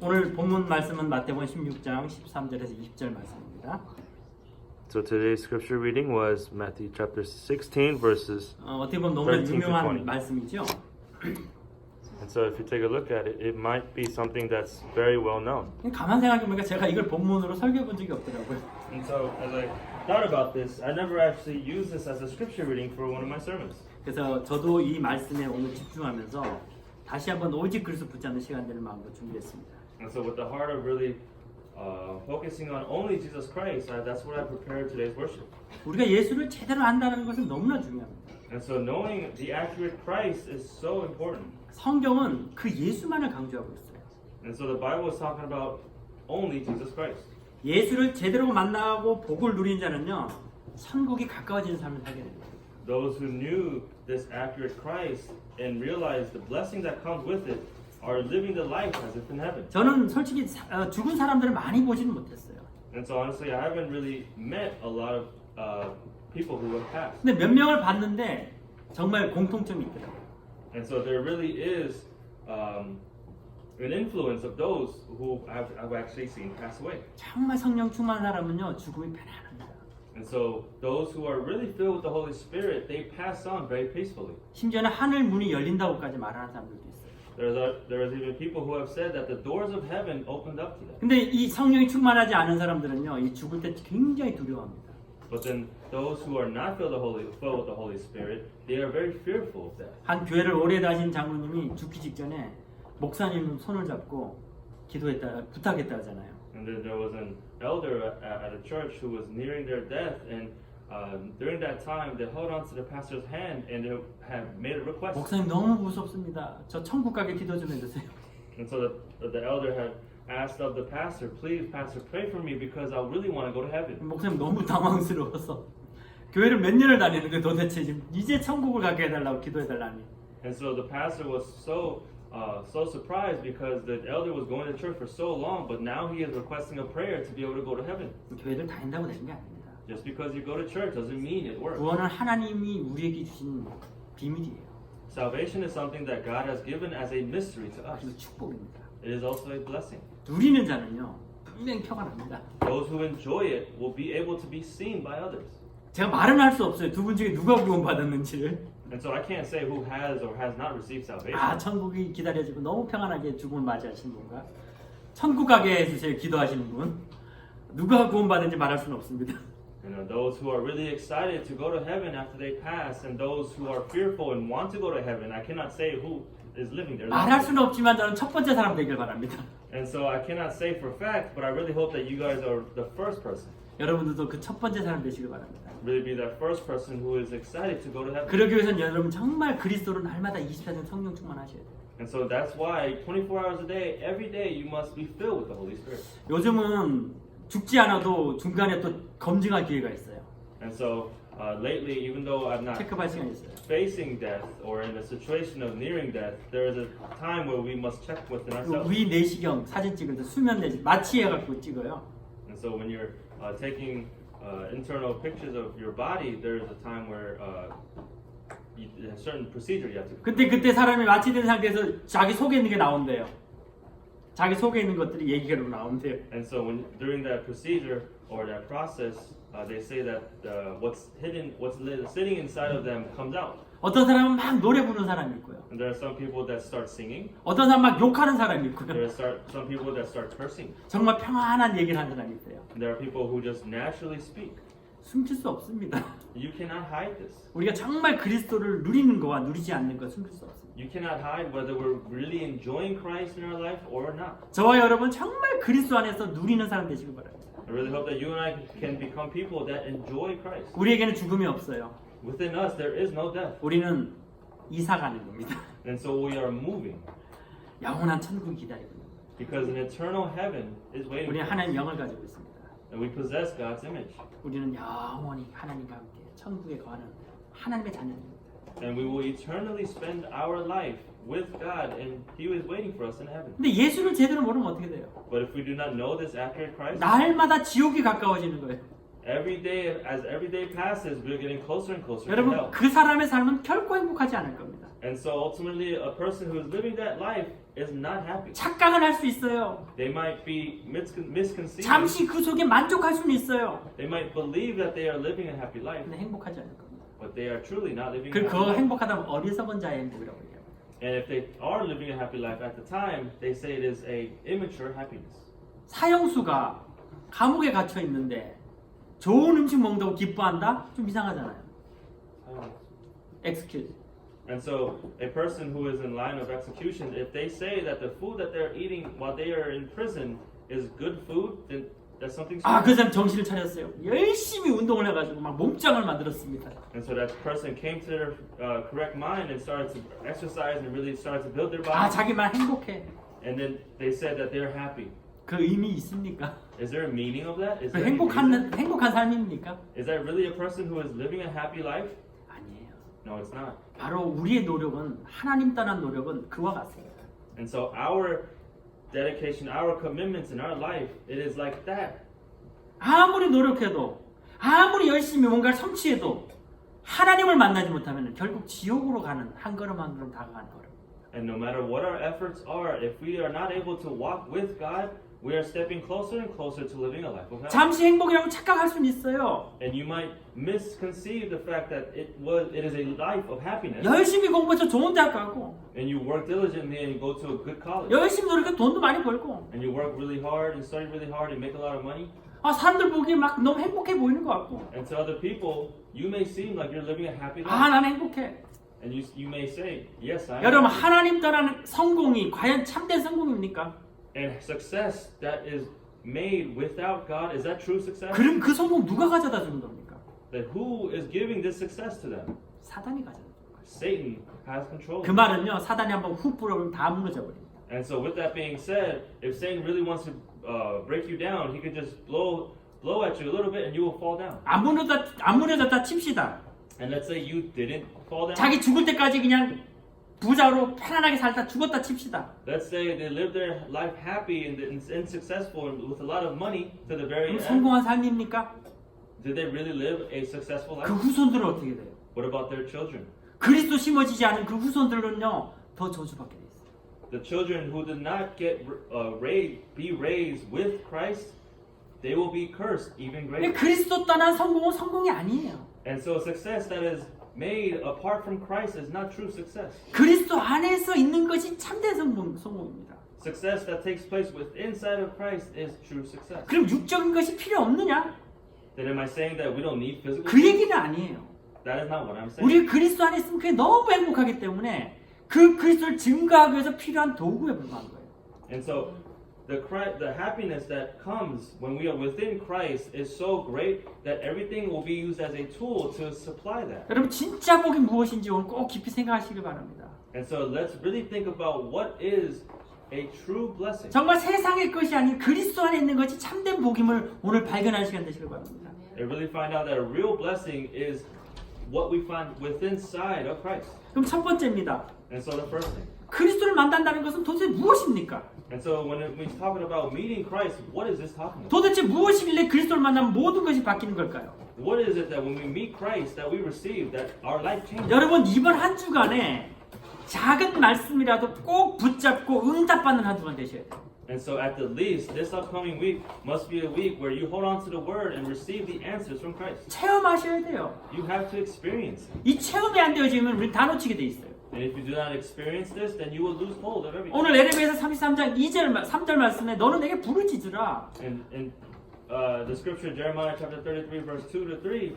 오늘 본문 말씀은 마태복음 16장 13절에서 20절 말씀입니다. So today's scripture reading was Matthew chapter 16 verses 어떻게 보면 너무 13 to 유명한 20. 말씀이죠. And so if you take a look at it, it might be something that's very well known. 가만 생각해보니까 제가 이걸 본문으로 설교해 본 적이 없더라고요. And so as I thought about this, I never actually used this as a scripture reading for one of my sermons. 그래서 저도 이 말씀에 오늘 집중하면서 다시 한번 오직 그리스도 붙잡는 시간 되는 마음으로 준비했습니다. And so with the heart of really focusing on only Jesus Christ, that's what I prepared today's worship. 우리가 예수를 제대로 안다는 것은 너무나 중요합니다. And so knowing the accurate Christ is so important. 성경은 그 예수만을 강조하고 있어요. And so the Bible is talking about only Jesus Christ. 예수를 제대로 만나고 복을 누린 자는요, 천국이 가까워지는 삶을 살게 됩니다. Those who knew this accurate Christ and realized the blessing that comes with it are living the life as if in heaven. 저는 솔직히 죽은 사람들을 많이 보지는 못했어요. And so honestly, I haven't really met a lot of people who have passed. 근데 몇 명을 봤는데 정말 공통점이 있더라고요. And so there really is an influence of those who I've actually seen pass away. 정말 성령 충만한 사람은요, 죽음이 편안합니다. And so those who are really filled with the Holy Spirit, they pass on very peacefully. 심지어는 하늘 문이 열린다고까지 말하는 사람들도 있어요. There's even people who have said that the doors of heaven opened up to them. 근데 이 성령이 충만하지 않은 사람들은요, 이 죽을 때 굉장히 두려워합니다. But then those who are not filled with the Holy Spirit, they are very fearful of that. 한 교회를 오래 다닌 장로님이 죽기 직전에 목사님 손을 잡고 기도했다, 부탁했다 하잖아요. And then there was an elder at a church who was nearing their death, and during that time, they held on to the pastor's hand and they had made a request. 목사님 너무 무섭습니다. 저 천국 가게 기도 좀 해주세요. And so the elder had asked of the pastor, please, pastor, pray for me because I really want to go to heaven. 목사님 너무 당황스러워서 교회를 몇 년을 다니는데 도대체 지금 이제 천국을 가게 해달라고 기도해달라니. And so the pastor was so surprised because the elder was going to church for so long, but now he is requesting a prayer to be able to go to heaven. 교회를 다닌다고 되는 게 아닙니다. Just because you go to church doesn't mean it works. 구원은 하나님이 우리에게 주신 비밀이에요. Salvation is something that God has given as a mystery to us. 그리고 축복입니다. It is also a blessing. 누리는 자는요, 분명히 표가 납니다. Those who enjoy it will be able to be seen by others. 제가 말은 할 수 없어요. 두 분 중에 누가 구원 받았는지를. And so I can't say who has or has not received salvation. 아, 천국이 기다려지고 너무 평안하게 죽음을 맞이하시는 분과 천국 가게 해주세요 기도하시는 분, 누가 구원 받은지 말할 수는 없습니다. You know, those who are really excited to go to heaven after they pass, and those who are fearful and want to go to heaven, I cannot say who is living there. 말할 수는 없지만 저는 첫 번째 사람 되길 바랍니다. And so I cannot say for fact, but I really hope that you guys are the first person. 여러분들도 그 첫 번째 사람 되시길 바랍니다. Really be that first person who is excited to go to heaven. 그러기 위해서는 여러분 정말 그리스도로 날마다 24시간 성령 충만하셔야 돼요. And so that's why 24 hours a day, every day, you must be filled with the Holy Spirit. 요즘은 죽지 않아도 중간에 또 검증할 기회가 있어요. And so lately, even though I'm not 체크할 시간이 있어요. facing death or in a situation of nearing death, there is a time where we must check within ourselves. 위 내시경 사진 찍을 때 수면 내시 마취해갖고 찍어요. And so when you're taking internal pictures of your body, there is a time where a certain procedure you have to. 그때 사람이 마취된 상태에서 자기 속에 있는 게 나온대요. 자기 속에 있는 것들이 얘기가 나온대요. And so when during that procedure or that process, they say that what's sitting inside of them comes out. 어떤 사람은 막 노래 부르는 사람이 있고요. And there are some people that start singing. 어떤 사람 막 욕하는 사람이 있고요. There are some people that start cursing. 정말 평안한 얘기를 하는 사람이 있어요. And there are people who just naturally speak. 숨길 수 없습니다. You cannot hide this. 우리가 정말 그리스도를 누리는 거와 누리지 않는 거 숨길 수 없습니다. You cannot hide whether we're really enjoying Christ in our life or not. 저와 여러분 정말 그리스도 안에서 누리는 사람 되시길 바랍니다. I really hope that you and I can become people that enjoy Christ. 우리에게는 죽음이 없어요. Within us, there is no death. 우리는 이사 가는 겁니다. And so we are moving 영원한 천국이 기다리고 있는 거예요. because an eternal heaven is waiting 우리는 for us. 하나님 영을 가지고 있습니다. And we possess God's image. 우리는 영원히 하나님과 함께 천국에 거하는 하나님의 자녀입니다. And we will eternally spend our life with God, and He is waiting for us in heaven. 근데 예수를 제대로 모르면 어떻게 돼요? But if we do not know this accurate Christ, 날마다 지옥이 가까워지는 거예요. every day, as every day passes, we're getting closer and closer to 여러분 hell. 그 사람의 삶은 결코 행복하지 않을 겁니다. And so ultimately, a person who is living that life is not happy. 착각은 할 수 있어요. They might be misconceived. 잠시 그 속에 만족할 수는 있어요. They might believe that they are living a happy life, 근데 행복하지 않을 겁니다. but they are truly not living a 그 happy life. 행복하다면 어리석은 자의 행복이라고 해요. And if they are living a happy life at the time, they say it is a immature happiness. 사형수가 감옥에 갇혀 있는데 좋은 음식 먹는다고 기뻐한다? 좀 이상하잖아요. Excuse. And so, a person who is in line of execution, if they say that the food that they're eating while they are in prison is good food, then that's something. 아, 그 사람 정신을 차렸어요. 열심히 운동을 해가지고 막 몸짱을 만들었습니다. And so that person came to their correct mind and started to exercise and really started to build their 아, body. 자기만 행복해. And then they said that they're happy. 그 의미 있습니까? Is there a meaning of that? Is 그 there any reason? 행복한 삶입니까? Is that really a person who is living a happy life? 아니에요. No, it's not. 바로 우리의 노력은 하나님 떠난 노력은 그와 같습니다. And so our dedication, our commitments in our life, it is like that. 아무리 노력해도 아무리 열심히 뭔가를 성취해도 하나님을 만나지 못하면 결국 지옥으로 가는 한 걸음 한 걸음 다가가는 거예요. And no matter what our efforts are, if we are not able to walk with God, we are stepping closer and closer to living a life of heaven. 잠시 행복이라고 착각할 수는 있어요. And you might misconceive the fact that it is a life of happiness. 열심히 공부해서 좋은 대학 가고 And you work diligently and you go to a good college. 열심히 노력해서 돈도 많이 벌고 And you work really hard and study really hard and make a lot of money. 아, 사람들 보기에 막 너무 행복해 보이는 것 같고 And to other people, you may seem like you're living a happy 아, life. 난 행복해. And you may say, yes, I am. 여러분, 하나님 떠나는 성공이 과연 참된 성공입니까? And success that is made without God, is that true success? 그럼 그 성공 누가 가져다 주는 겁니까? That who is giving this success to them? 사단이 가져다 주는 거예요. Satan has control. 그 말은요, 사단이 한번 훅 불어오면 다 무너져 버립니다. And so with that being said, if Satan really wants to break you down, he could just blow at you a little bit and you will fall down. 안 무너졌다 칩시다. And let's say you didn't fall down. 자기 죽을 때까지 그냥 부자로 편안하게 살다 죽었다 칩시다. Let's say they lived their life happy and successful and with a lot of money to the very 그럼 end. 성공한 삶입니까? Did they really live a successful 그 life? 후손들은 어떻게 돼요? What about their children? 그리스도 심어지지 않은 그 후손들은요, 더 저주받게 돼 있어요. The children who did not be raised with Christ, they will be cursed even greater. 그리스도 떠난 성공은 성공이 아니에요. And so success that is made apart from Christ is not true success. 그리스도 안에서 있는 것이 참된 성공입니다. Success that takes place inside of Christ is true success. 그럼 육적인 것이 필요 없느냐? Then am I saying that we don't need physical 그 things? 얘기는 아니에요. That is not what I'm saying. 우리 그리스도 안에 있으면 그게 너무 행복하기 때문에 그 그리스도를 증거하기 위해서 필요한 도구에 불과한 거예요. And so the happiness that comes when we are within Christ is so great that everything will be used as a tool to supply that. 여러분 진짜 복이 무엇인지 오늘 꼭 깊이 생각하시길 바랍니다. And so let's really think about what is a true blessing. 정말 세상의 것이 아닌 그리스도 안에 있는 것이 참된 복임을 오늘 발견하는 시간 되시길 바랍니다. And really find out that a real blessing is what we find within inside of Christ. 그럼 첫 번째입니다. And so the first thing. 그리스도를 만난다는 것은 도대체 무엇입니까? And so when we're talking about meeting Christ, what is this talking about? 도대체 무엇이길래 그리스도를 만나면 모든 것이 바뀌는 걸까요? What is it that when we meet Christ that we receive that our life changes? 여러분 이번 한 주간에 작은 말씀이라도 꼭 붙잡고 응답받는 한 주간 되셔야 돼요. And so at the least, this upcoming week must be a week where you hold on to the word and receive the answers from Christ. 체험하셔야 돼요. You have to experience it. 이 체험이 안 되어지면 우리 다 놓치게 돼 있어요. And if you do not experience this, then you will lose hold of everything. 오늘 에레미야서 33장 3절 말씀에 너는 내게 부르짖으라. In the scripture, Jeremiah chapter 33, verse 2 to 3,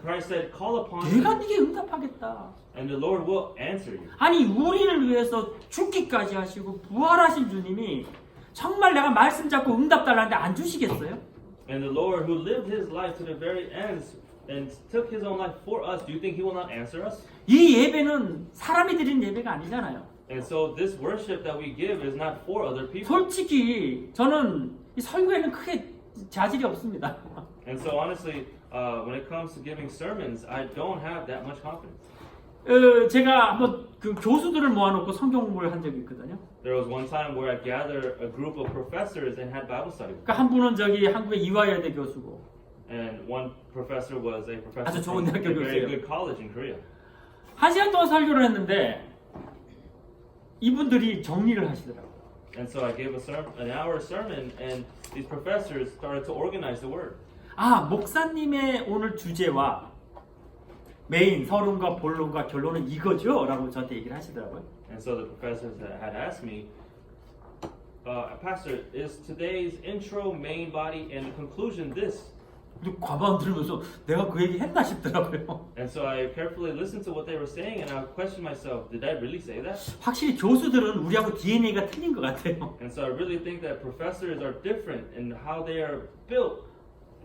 Christ said, call upon 내가 me, 네게 응답하겠다. and the Lord will answer you. 아니 우리를 위해서 죽기까지 하시고 부활하신 주님이 정말 내가 말씀 잡고 응답 달라는데 안 주시겠어요? And the Lord who lived his life to the very end and took his own life for us, do you think he will not answer us? 이 예배는 사람이 드리는 예배가 아니잖아요. And so this worship that we give is not for other people. 솔직히 저는 이 설교에는 크게 자질이 없습니다. And so honestly, when it comes to giving sermons, I don't have that much confidence. 제가 한번 그 교수들을 모아놓고 성경 공부를 한 적이 있거든요. There was one time where I gathered a group of professors and had Bible study. 그러니까 한 분은 저기 한국의 이화여대 교수고, And one professor was a professor 아주 좋은 from a 대학교 very 교수예요. good college in Korea. 한 시간 동안 설교를 했는데 이분들이 정리를 하시더라고요. And so I gave an hour sermon, and these professors started to organize the word. 아, 목사님의 오늘 주제와 메인 서론과 본론과 결론은 이거죠? 라고 저한테 얘기를 하시더라고요. And so the professors had asked me, Pastor, is today's intro, main body, and conclusion this? 근데 과반 들으면서 내가 그 얘기 했나 싶더라고요. And so I carefully listened to what they were saying, and I questioned myself, did I really say that? 확실히 교수들은 우리하고 DNA가 틀린 것 같아요. And so I really think that professors are different in how they are built.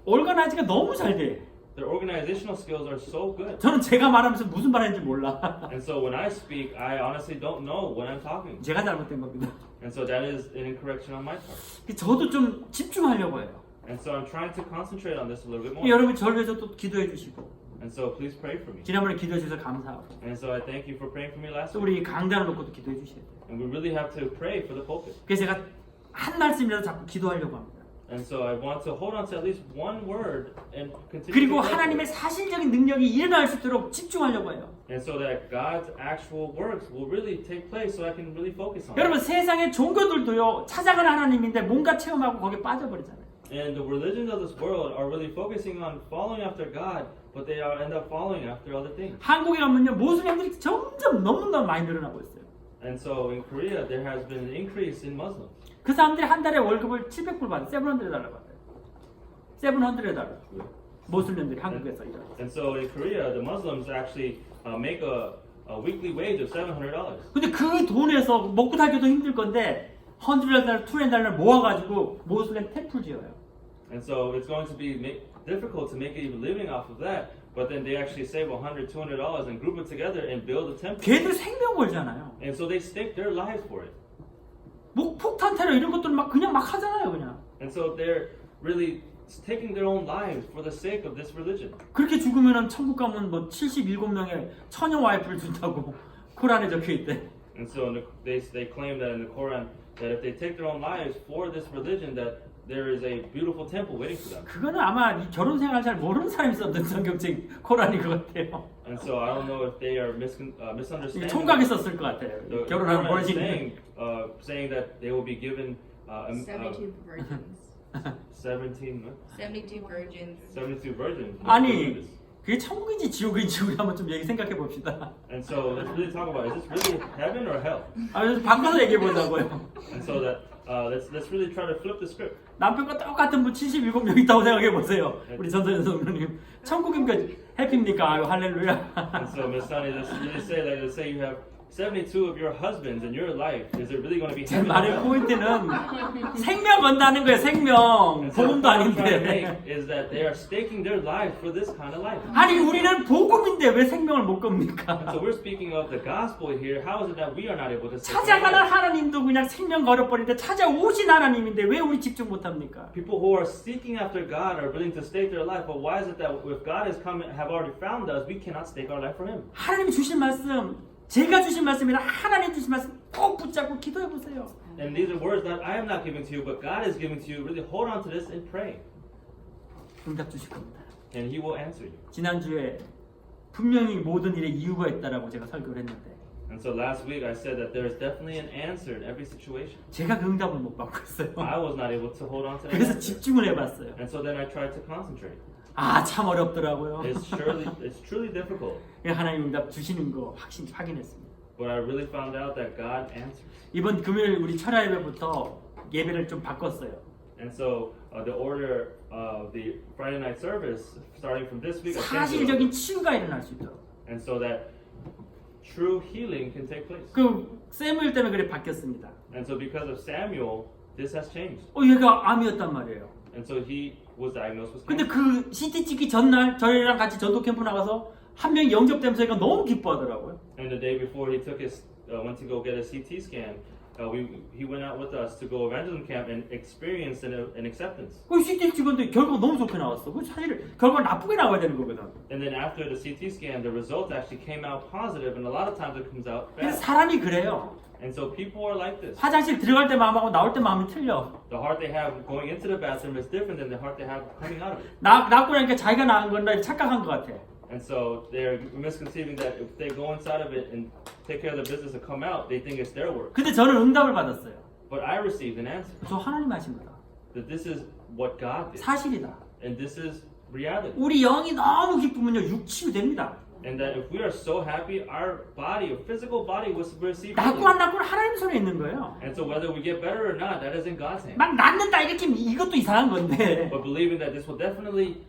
올가나이즈가 너무 잘 돼. Their organizational skills are so good. 저는 제가 말하면서 무슨 말하는지 몰라. And so when I speak, I honestly don't know what I'm talking. 제가 잘못된 겁니다. And so that is an incorrection on my part. 저도 좀 집중하려고 해요. And so I'm trying to concentrate on this a little bit more. 여러분 저를 위해서 또 기도해 주시고 And so please pray for me. 지난번에 기도해 주셔서 감사하고 And so I thank you for praying for me last 또 week. 우리 강단을 놓고도 기도해 주셔야 돼요. And we really have to pray for the pulpit. 그래서 제가 한 말씀이라도 자꾸 기도하려고 합니다. And so I want to hold on to at least one word and continue. 그리고 to pray for 하나님의 it. 사실적인 능력이 일어날 수 있도록 집중하려고 해요. And so that God's actual works will really take place, so I can really focus on it. 여러분 세상의 종교들도요 찾아가는 하나님인데 뭔가 체험하고 거기에 빠져버리잖아요. And the religions of this world are really focusing on following after God, but they end up following after other things. 한국에 가면요 모슬렘들이 점점 너무너무 많이 늘어나고 있어요. And so in Korea, there has been an increase in Muslims. 그 사람들이 한 달에 월급을 700불 받아요. $700 받아요. $700. 모슬렘들이 한국에서 일하고. And so in Korea, the Muslims actually make a weekly wage of $700. 근데 그 돈에서 먹고 살기도 힘들 건데 $100, $200 모아가지고 모슬렘 템플 지어요. And so it's going to be difficult to make a living off of that. But then they actually save $100, $200 and group it together and build a temple. 걔들 생명 걸잖아요. And so they stake their lives for it. 뭐 폭탄 테러 이런 것들 막 그냥 막 하잖아요, 그냥. And so they're really taking their own lives for the sake of this religion. 그렇게 죽으면은 천국 가면 뭐 77명의 처녀 와이프를 준다고 코란에 적혀 있대. And so they claim that in the Quran that if they take their own lives for this religion, that there is a beautiful temple waiting for them. 그거는 아마 이 결혼 생활 잘 모르는 사람이 썼던 성경책 코란인 것 같아요. And so I don't know if they are 이게 misunderstanding. 총각이 썼을 것 같아요. The 결혼하는 Quran is 버진. saying that they will be given 72 virgins. 72 virgins. 72 virgins. 아니 그게 천국인지 지옥인지 우리 한번 좀 얘기 생각해 봅시다. And so let's really talk about, is this really heaven or hell? 아 그래서 바꿔서 얘기해 보자고요. And so that let's really try to flip the script. 남편과 똑같은 분 77명 있다고 생각해 보세요. 우리 전선현 성도님 천국입니까? 해피입니까? 아유 할렐루야. And so Miss Sunny, let's really say that. Let's say you have 72 of your husbands in your life. Is it really going to be 제 heaven? or 말의 hell? 포인트는 생명 건다는 거예요. 생명. And so 복음도 what I'm trying to 아닌데. make is that they are staking their lives for this kind of life. 아니 우리는 복음인데 왜 생명을 못 And 겁니까? so we're speaking of the gospel here. How is it that we are not able to stake our 찾아가는 lives? 하나님도 그냥 생명 걸어버리는데 찾아오신 하나님인데 왜 우리 집중 못합니까? People who are seeking after God are willing to stake their life, but why is it that if God has come and have already found us, we cannot stake our life for Him? 하나님이 주신 말씀, 제가 주신 말씀이라 하나님 주신 말씀 꼭 붙잡고 기도해 보세요. And these are words that I am not giving to you, but God is giving to you. Really hold on to this and pray, 응답 주실 겁니다. and He will answer you. 지난주에 분명히 모든 일에 이유가 있다라고 제가 설교를 했는데 And so last week I said that there is definitely an answer in every situation. 제가 그 응답을 못 받고 있어요. I was not able to hold on to that 그래서 answer. 집중을 해봤어요. And so then I tried to concentrate. 아 참 어렵더라고요. It's truly difficult. 하나님 응답 주시는 거 확인했습니다. But I really found out that God answers. 이번 금요일 우리 철야 예배부터 예배를 좀 바꿨어요. And so the order of the Friday night service, starting from this week, I changed it up. 사실적인 치유가 일어날 수 있도록. And so that true healing can take place. 그 세무엘 때문에 그래 바뀌었습니다. And so because of Samuel, this has changed. 얘가 암이었단 말이에요. And so he was diagnosed with 근데 cancer. 그 CT 찍기 전날 저희랑 같이 전도 캠프 나가서 한 명이 영접되면서 얘가 너무 기뻐하더라고요. And the day before he took went to go get a CT scan, he went out with us to go evangelism camp and experienced an acceptance. 그 CT 찍었는데 결과가 너무 좋게 나왔어. 그 사실 결과가 나쁘게 나와야 되는 거거든. And then after the CT scan, the results actually came out positive, and a lot of times it comes out 근데 bad. 사람이 그래요. And so people are like this. 화장실 들어갈 때 마음하고 나올 때 마음이 틀려. The heart they have going into the bathroom is different than the heart they have coming out of it. 낳고 나니까 자기가 낳은 건다 착각한 것 같아. And so they're misconceiving that if they go inside of it and take care of the business and come out, they think it's their work. 근데 저는 응답을 받았어요. But I received an answer 저 하나님 하신 거다. that this is what God did. 사실이다. And this is reality. 우리 영이 너무 기쁘면요 육치유됩니다. And that if we are so happy, our body, our physical body will receive 낫고 안 낫고는 하나님 손에 있는 거예요. And so whether we get better or not, that is in God's hand. 막 낫는다 이렇게 이것도 이상한 건데. But believing that this will definitely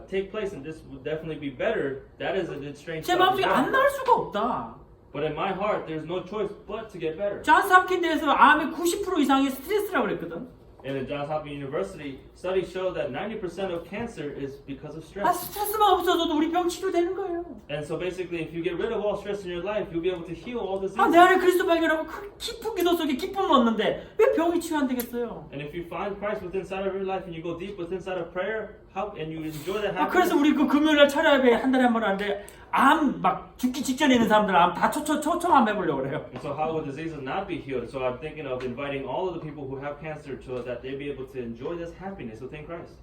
take place and this will definitely be better, that is a strange 제 stuff as 마음속에 안 well. 나을 수가 없다. But in my heart, there's no choice but to get better. 존스 홉킨대에서 암의 90% 이상이 스트레스라고 그랬거든. And in Johns Hopkins University, studies show that 90% of cancer is because of 아 stress. 스트레스만 없어져도 우리 병 치료되는 거예요. And so basically, if you get rid of all stress in your life, you'll be able to heal all diseases. 아 내 안에 그리스도 발견하고 그 깊은 기도 속에 기쁨을 얻는데 왜 병이 치유 안 되겠어요? And if you find Christ within inside of your life and you go deep within inside of prayer, and you enjoy that 아 그래서 happiness, 우리 그 금요일날 철야예배 한 달에 한 번 하는데 암 막 죽기 직전에 있는 사람들 암 다 초청함 해보려고 그래요. and so how will diseases not be healed? So I'm thinking of inviting all of the people who have cancer so that they'll be able to enjoy this happiness within Christ.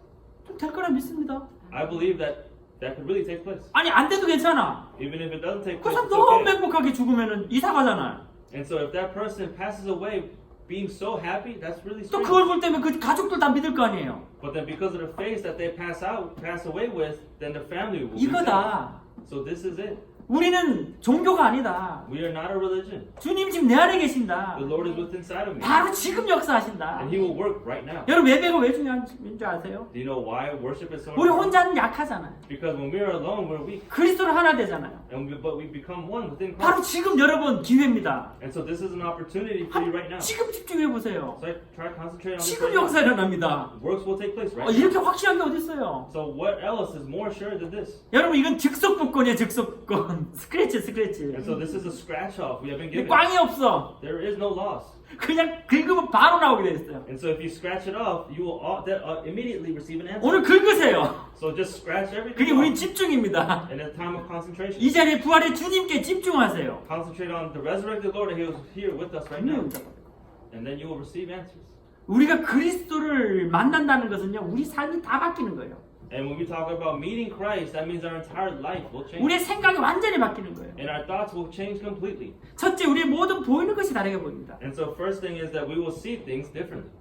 좀 될 거라 믿습니다. I believe that could really take place. 아니 안 돼도 괜찮아. Even if it doesn't take 그 place, 사람 it's 너무 okay. 행복하게 죽으면은 이사 가잖아요. And so if that person passes away being so happy, that's really 또 strange. 그 얼굴 때문에 그 가족들 다 믿을 거 아니에요. But then because of the face that they pass away with, then the family will be saved. 이거다. So this is it. 우리는 종교가 아니다. We are not a religion. 주님 지금 내 안에 계신다. The Lord is within inside of me. 바로 지금 역사하신다. And He will work right now. 여러분 예배가 왜 중요한지 아세요? Do you know why worship is so 우리 important? 혼자는 약하잖아요. Because when we are alone, we're weak. 그리스도로 하나 되잖아요. But we become one within 바로 Christ. 지금 여러분 기회입니다. And so this is an opportunity for you right now. 지금 집중해 보세요. So I try to concentrate on this 지금 right now. 역사 일어납니다. Works will take place right now. 이렇게 확실한 게 어디 있어요? So what else is more sure than this? 여러분 이건 즉석복권이에요. 즉석복권. 스크래치. And so this is a scratch off we have been 근데 given. 꽝이 없어. There is no loss. 그냥 긁으면 바로 나오게 돼 있어요. And so if you scratch it off, you will immediately receive an answer. 오늘 긁으세요. So just scratch everything 그게 우리 off. 집중입니다. In a time of concentration. 이 자리에 부활의 주님께 집중하세요. Concentrate on the resurrected Lord and He was here with us right now. And then you will receive answers. 우리가 그리스도를 만난다는 것은요, 우리 삶이 다 바뀌는 거예요. And when we talk about meeting Christ, that means our entire life will change. 우리의 생각이 완전히 바뀌는 거예요. And our thoughts will change completely. 첫째, 우리의 모든 보이는 것이 다르게 보입니다. And so first thing is that we will see things differently.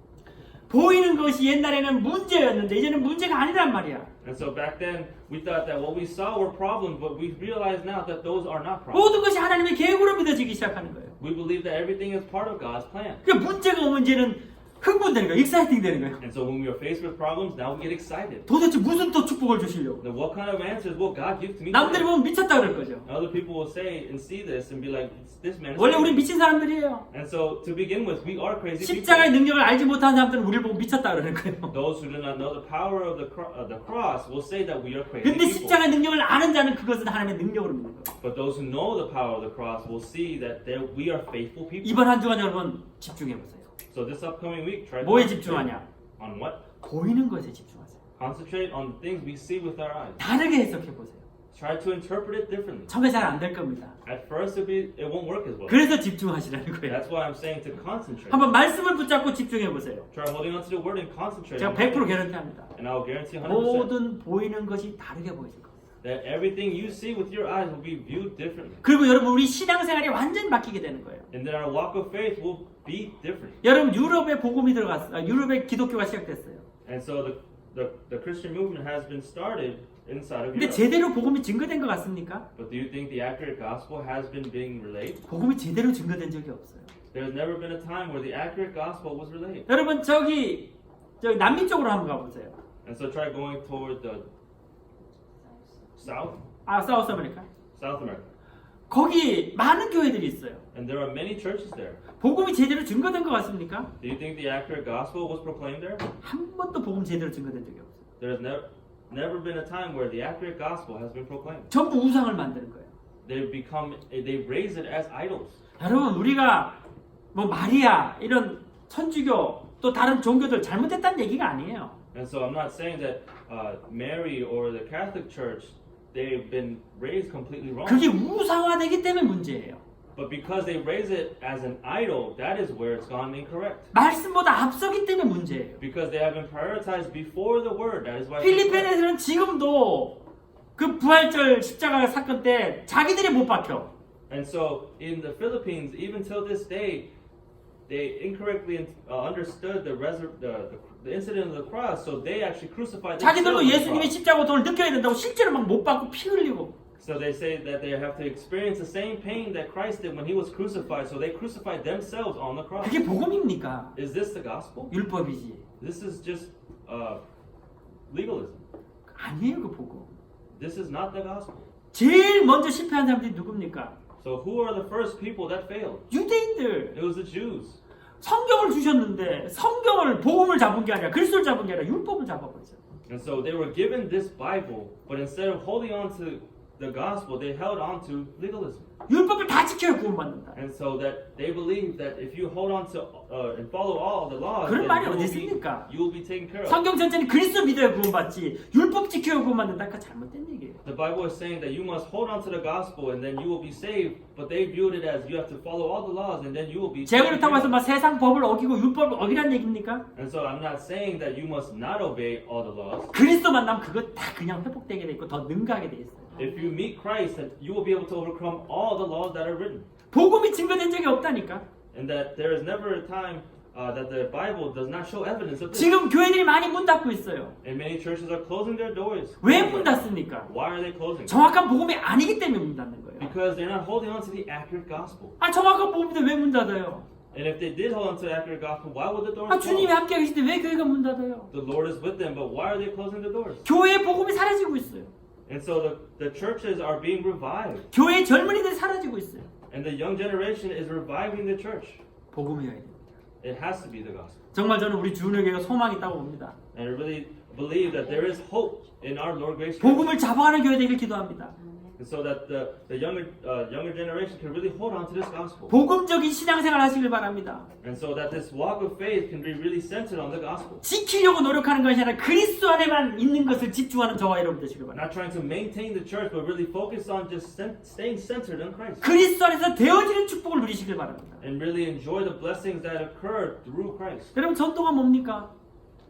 보이는 것이 옛날에는 문제였는데 이제는 문제가 아니란 말이야. And so back then, we thought that what we saw were problems, but we realize now that those are not problems. 모든 것이 하나님의 계획으로 믿어지기 시작하는 거예요. We believe that everything is part of God's plan. 그러니까 문제가 오면 이제는 흥분되는 거예요. 익사이팅 되는 거예요. And so when we are faced with problems, now we get excited. 도대체 무슨 또 축복을 주시려고. Then what kind of answers will God give to me 남들이 today? 보면 미쳤다 그럴 거죠. Other people will say and see this and be like, this man is 원래 우리 crazy. 미친 사람들이에요. And so to begin with, we are crazy people. 십자가의 능력을 알지 못하는 사람들은 우리를 보고 미쳤다 그러는 거예요. Those who do not know the power of the cross will say that we are crazy 근데 people. 십자가의 능력을 아는 자는 그것은 하나님의 능력으로 믿는 거예요. But those who know the power of the cross will see that we are faithful people. 이번 한 주간 여러분 집중해 보세요. So this upcoming week, try to 뭐에 concentrate 집중하냐? on what? 보이는 것에 집중하세요. Concentrate on the things we see with our eyes. 다르게 해석해 보세요. Try to interpret it differently. 처음에 잘 안 될 겁니다. At first, it won't work as well. 그래서 집중하시라는 거예요. That's why I'm saying to concentrate. 한번 말씀을 붙잡고 집중해 보세요. Try holding on to the word and concentrate. 제가 on 100% it. 개런티합니다. And I'll guarantee 100% 모든 보이는 것이 다르게 보이실 겁니다. that everything you see with your eyes will be viewed differently. 그리고 여러분 우리 신앙생활이 완전히 바뀌게 되는 거예요. And then our walk of faith will be different. 여러분 유럽에 복음이 들어갔어요. 유럽에 기독교가 시작됐어요. And so the Christian movement has been started inside of 근데 Europe. 제대로 복음이 증거된 것 같습니까? But do you think the accurate gospel has been being relayed? 복음이 제대로 증거된 적이 없어요. There's never been a time where the accurate gospel was relayed. 여러분 저기 남미 쪽으로 한번 가보세요. And so try going toward the south, 사우스 아메리카. South America. 거기 많은 교회들이 있어요. And there are many churches there. 복음이 제대로 증거된 것 같습니까? Do you think the accurate gospel was proclaimed there? 한 번도 복음 제대로 증거된 적이 없어요. There's never been a time where the accurate gospel has been proclaimed. 전부 우상을 만드는 거예요. They raise it as idols. 여러분 우리가 뭐 마리아 이런 천주교 또 다른 종교들 잘못했다는 얘기가 아니에요. And so I'm not saying that Mary or the Catholic Church, they've been raised completely wrong. 그게 우상화되기 때문에 문제예요. But because they raise it as an idol, that is where it's gone incorrect. 말씀보다 앞서기 때문에 문제예요. Because they have been prioritized before the word. That is why. it's incorrect. 필리핀에서는 지금도 그 부활절 십자가 사건 때 자기들이 못 박혀. And so in the Philippines, even till this day, they incorrectly understood the incident of the cross. So they actually crucified themselves. 자기들도 on the 예수님의 cross. 십자가 고통을 느껴야 된다고 실제로 막 못 박고 피 흘리고. So they say that they have to experience the same pain that Christ did when he was crucified. So they crucified themselves on the cross. 그게 복음입니까? Is this the gospel? 율법이지. This is just legalism. 아니에요, 그 복음. This is not the gospel. 제일 먼저 실패한 사람들이 누굽니까? So who are the first people that failed? 유대인들. It was the Jews. 성경을 주셨는데 성경을 복음을 잡은 게 아니라 그리스도를 잡은 게 아니라 율법을 잡아버렸어요. And so they were given this Bible, but instead of holding on to the gospel, they held on to legalism. 율법을 다 지켜야 구원받는다. And so that they believe that if you hold on to and follow all the laws, 그런 then 말이 어디 있습니까? you will be taken care of. 성경 전체는 그리스도 믿어야 구원받지 율법 지켜야 구원받는다. 그거 잘못된 얘기예요. The Bible is saying that you must hold on to the gospel and then you will be saved, but they viewed it as you have to follow all the laws and then you will be 제가 taken 그렇다고 care 해서 of. 막 세상 법을 어기고 율법을 어기란 얘기입니까? And so I'm not saying that you must not obey all the laws. 그리스도 만나면 그거 다 그냥 회복되게 돼 있고 더 능가하게 돼 있어요. If you meet Christ, then you will be able to overcome all the laws that are written. 복음이 증거된 적이 없다니까. And that there is never a time that the Bible does not show evidence of this. 지금 교회들이 많이 문 닫고 있어요. And many churches are closing their doors. 왜 문 닫습니까? Why are they closing? 정확한 복음이 아니기 때문에 문 닫는 거예요. Because they're not holding on to the accurate gospel. 아 정확한 복음인데 왜 문 닫아요? And if they did hold on to the accurate gospel, why would the doors 아 close? 주님이 함께 계실 때 왜 교회가 문 닫아요? The Lord is with them, but why are they closing the doors? 교회의 복음이 사라지고 있어요. And so the churches are being revived. 교회의 젊은이들이 사라지고 있어요. And the young generation is reviving the church. 복음이어야 됩니다. It has to be the gospel. 정말 저는 우리 주은혜교회가 소망이 있다고 봅니다. And I really believe that there is hope in our Lord Grace Church. 복음을 잡아가는 교회 되길 기도합니다. And so that the younger generation can really hold on to this gospel. 복음적인 신앙생활 하시길 바랍니다. And so that this walk of faith can be really centered on the gospel. 지키려고 노력하는 것이 아니라 그리스도 안에만 있는 것을 집중하는 저와 여러분 되시길 바랍니다. Not trying to maintain the church, but really focus on just staying centered on Christ. 그리스도 안에서 되어지는 축복을 누리시길 바랍니다. And really enjoy the blessings that occur through Christ. 여러분 전도가 뭡니까?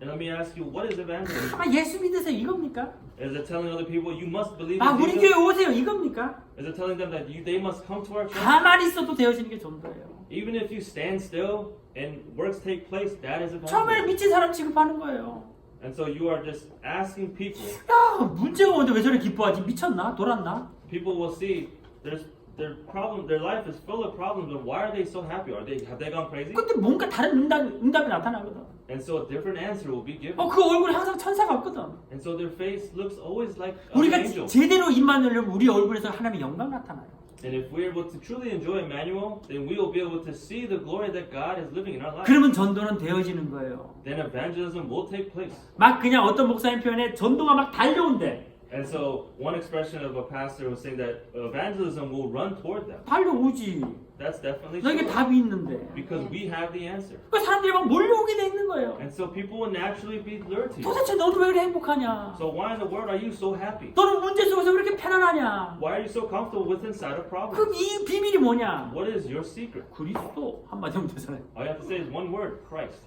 And let me ask you, what is evangelism? 아 예수 믿으세요 이겁니까? Is it telling other people you must believe 아 in 우리 Jesus? 교회 오세요 이겁니까? Is it telling them that they must come to our church? 가만히 있어도 되어지는 게 전도예요. Even if you stand still and works take place, that is 처음에 evangelism. 미친 사람 취급하는 거예요. And so you are just asking people. 야 문제가 오는데 왜 저래 기뻐하지? 미쳤나? 돌았나? People will see their life is full of problems, but why are they so happy? Have they gone crazy? 근데 뭔가 다른 응답이 나타나거든. And so a different answer will be given. 그 얼굴이 항상 천사 같거든. And so their face looks always like an 우리가 angel. 제대로 입만 열려면 우리 얼굴에서 하나님의 영광 나타나요. And if we're able to truly enjoy Emmanuel, then we will be able to see the glory that God is living in our lives. 그러면 전도는 되어지는 거예요. Then evangelism will take place. 막 그냥 어떤 목사님 표현에 전도가 막 달려온대. And so one expression of a pastor was saying that evangelism will run toward them. 달려오지. That's definitely 너에게 true. 답이 있는데. Because we have the answer. 그 사람들이 막 몰려오게 돼 있는 거예요. And so people will naturally be lured to you. 도대체 너는 왜 그렇게 행복하냐? So why in the world are you so happy? 너는 문제 속에서 왜 이렇게 편안하냐? Why are you so comfortable with inside of problems? 그 이 비밀이 뭐냐? What is your secret? 그리스도 한마디 하면 되잖아요. All you have to say is one word, Christ.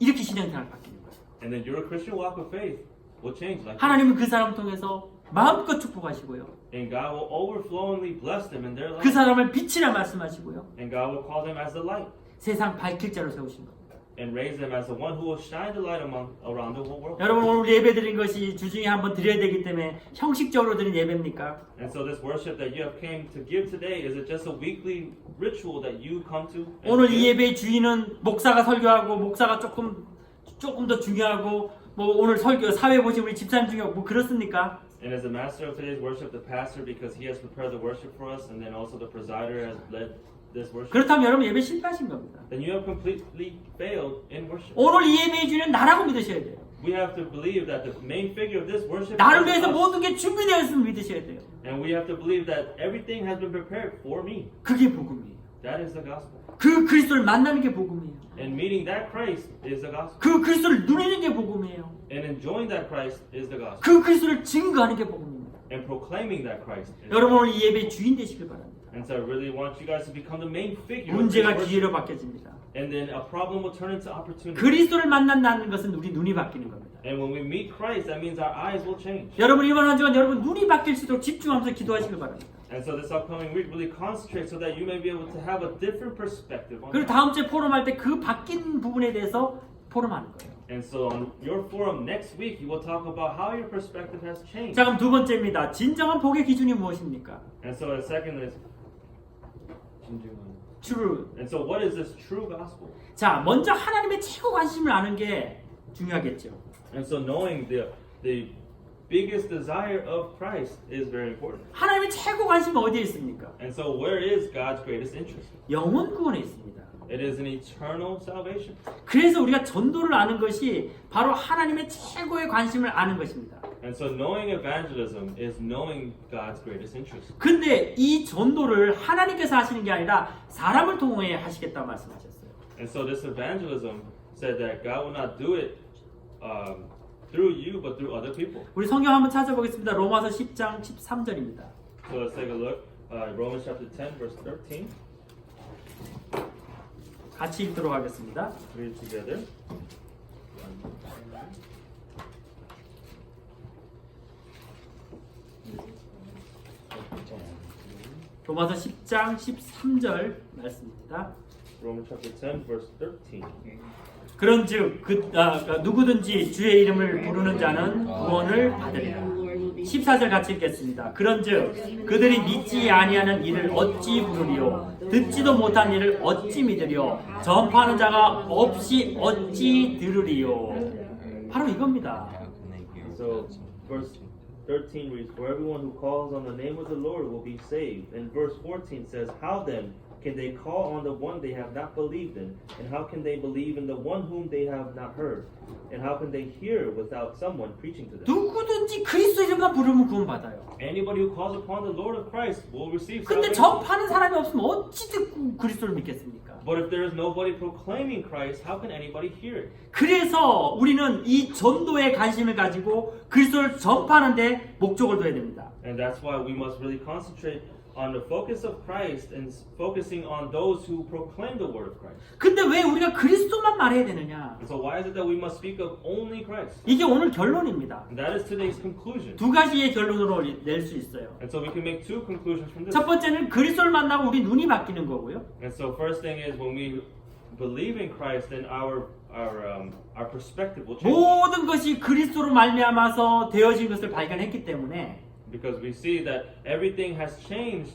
이렇게 신앙생활 바뀌는 거예요. And then your Christian walk of faith will change like that. 하나님은 그 사람을 통해서 마음껏 축복하시고요. And God will overflowingly bless them in their 그 life. 사람을 빛이라 말씀하시고요. And God will call them as the light. 세상 밝힐 자로 세우신 겁니다. And raise them as the one who will shine the light around the whole world. 여러분 오늘 예배 드린 것이 주중에 한번 드려야 되기 때문에 형식적으로 드린 예배입니까? And so this worship that you have came to give today, is it just a weekly ritual that you come to? and 오늘 이 give? 예배의 주인은 목사가 설교하고 목사가 조금 더 중요하고 뭐 오늘 설교 사회 보신 우리 집사님 중요하고 뭐 그렇습니까? And as the master of today's worship, the pastor, because he has prepared the worship for us, and then also the presider has led this worship, 그렇다면 여러분 예배 실패하신 겁니다. then you have completely failed in worship. 오늘 이 예배의 주인은 나라고 믿으셔야 돼요. We have to believe that the main figure of this worship 나를 is 위해서 us. 모든 게 준비되어 있음을 믿으셔야 돼요. And we have to believe that everything has been prepared for me. 그게 복음이에요. That is the gospel. 그 그리스도를 만나는 게 복음이에요. And meeting that Christ is the gospel. 그 그리스도를 누리는 게 복음이에요. And enjoying that Christ is the gospel. 그 그리스도를 증거하는 게 복음입니다. And proclaiming that Christ is the 여러분 gospel. 오늘 이 예배의 주인 되시길 바랍니다. And so I really want you guys to become the main figure of this 문제가 worship. 기회로 바뀌어집니다. and then a problem will turn into opportunity. 그리스도를 만난다는 것은 우리 눈이 바뀌는 겁니다. And when we meet Christ, that means our eyes will change. 여러분 이번 한 주간 여러분 눈이 바뀔 수 있도록 집중하면서 기도하시길 바랍니다. And so this upcoming week, really concentrate so that you may be able to have a different perspective on 그리고 life. 다음 주에 포럼할 때 그 바뀐 부분에 대해서 포럼하는 거예요. And so on your forum next week, you will talk about how your perspective has changed. 자 그럼 두 번째입니다. 진정한 복의 기준이 무엇입니까? And so the second is True. And so what is this true gospel? 자 먼저 하나님의 최고 관심을 아는 게 중요하겠죠. And so knowing the biggest desire of Christ is very important. 하나님의 최고 관심은 어디에 있습니까? And so where is God's greatest interest? 영혼 구원에 있습니다. It is in eternal salvation. 그래서 우리가 전도를 아는 것이 바로 하나님의 최고의 관심을 아는 것입니다. And so knowing evangelism is knowing God's greatest interest. 근데 이 전도를 하나님께서 하시는 게 아니라 사람을 통해 하시겠다고 말씀하셨어요. And so this evangelism said that God will not do it through you, but through other people. 우리 성경 한번 찾아보겠습니다. 로마서 10장 13절입니다. So let's take a look. Romans chapter 10, verse 13. 같이 읽도록 하겠습니다. Read it together. 로마서 10장 13절 말씀입니다. Romans chapter 10, verse 13. 그런즉 누구든지 주의 이름을 부르는 자는 구원을 받으리라. 14절 같이 읽겠습니다. 그런즉 그들이 믿지 아니하는 이를 어찌 부르리요? 듣지도 못한 이를 어찌 믿으리요? 전파하는 자가 없이 어찌 들으리요? 바로 이겁니다. So verse 13 reads, For everyone who calls on the name of the Lord will be saved. And verse 14 says, How then can they call on the one they have not believed in? And how can they believe in the one whom they have not heard? And how can they hear without someone preaching to them? 누구든지 그리스도 이름만 부르면 구원받아요. Anybody who calls upon the Lord of Christ will receive 근데 salvation. 전파하는 사람이 없으면 어찌 듣고 그리스도를 믿겠습니까? But if there is nobody proclaiming Christ, how can anybody hear it? 그래서 우리는 이 전도에 관심을 가지고 그리스도를 전파하는 데 목적을 둬야 됩니다. And that's why we must really concentrate on the focus of Christ and focusing on those who proclaim the word of Christ. 근데 왜 우리가 그리스도만 말해야 되느냐? And so why is it that we must speak of only Christ? 이게 오늘 결론입니다. And that is today's conclusion. 두 가지의 결론으로 낼 수 있어요. And so we can make two conclusions from this. 첫 번째는 그리스도를 만나고 우리 눈이 바뀌는 거고요. And so first thing is when we believe in Christ, then our perspective will change. 모든 것이 그리스도로 말미암아서 되어진 것을 발견했기 때문에 Because we see that everything has changed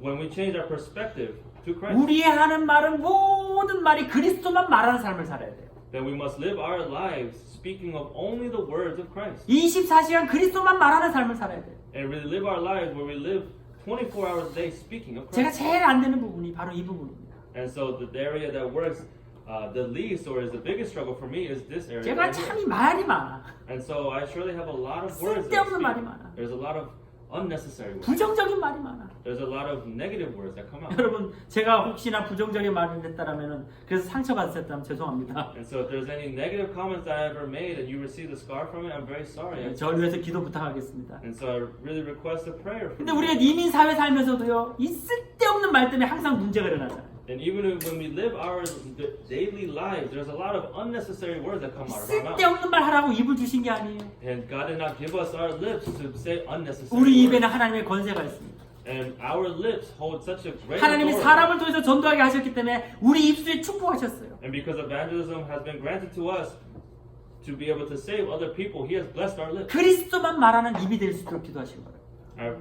when we change our perspective to Christ. 우리의 하는 말은 모든 말이 그리스도만 말하는 삶을 살아야 돼요. Then we must live our lives speaking of only the words of Christ. 24시간 그리스도만 말하는 삶을 살아야 돼요. And really live our lives where we live 24 hours a day speaking of 제가 Christ. 제일 안 되는 부분이 바로 이 부분입니다. And so the area that works the least or is the biggest struggle for me is this area. 제가 right here. 참이 말이 많아. And so I surely have a lot of words. That I 쓸데없는 말이 speak. 많아. There's a lot of unnecessary words. 부정적인 말이 많아. There's a lot of negative words that come out. 여러분 제가 혹시나 부정적인 말을 했다라면은 그래서 상처받으셨다면 죄송합니다. And so if there's any negative comments that I ever made and you received a scar from it, I'm very sorry. 저를 위해서 기도 부탁하겠습니다. And so I really request a prayer for 근데 you. 우리가 이민 사회 살면서도요, 이 쓸데없는 말 때문에 항상 문제가 일어나잖아요. And even when we live our daily lives, there's a lot of unnecessary words that come out of our mouth. 쓸데없는 말 하라고 입을 주신 게 아니에요. And God did not give us our lips to say unnecessary 우리 words. 입에는 하나님의 권세가 있습니다. And our lips hold such a great 하나님이 authority. 사람을 통해서 전도하게 하셨기 때문에 우리 입술에 축복하셨어요. And because evangelism has been granted to us to be able to save other people, He has blessed our lips. 그리스도만 말하는 입이 될 수 있도록 기도하시기 바랍니다. I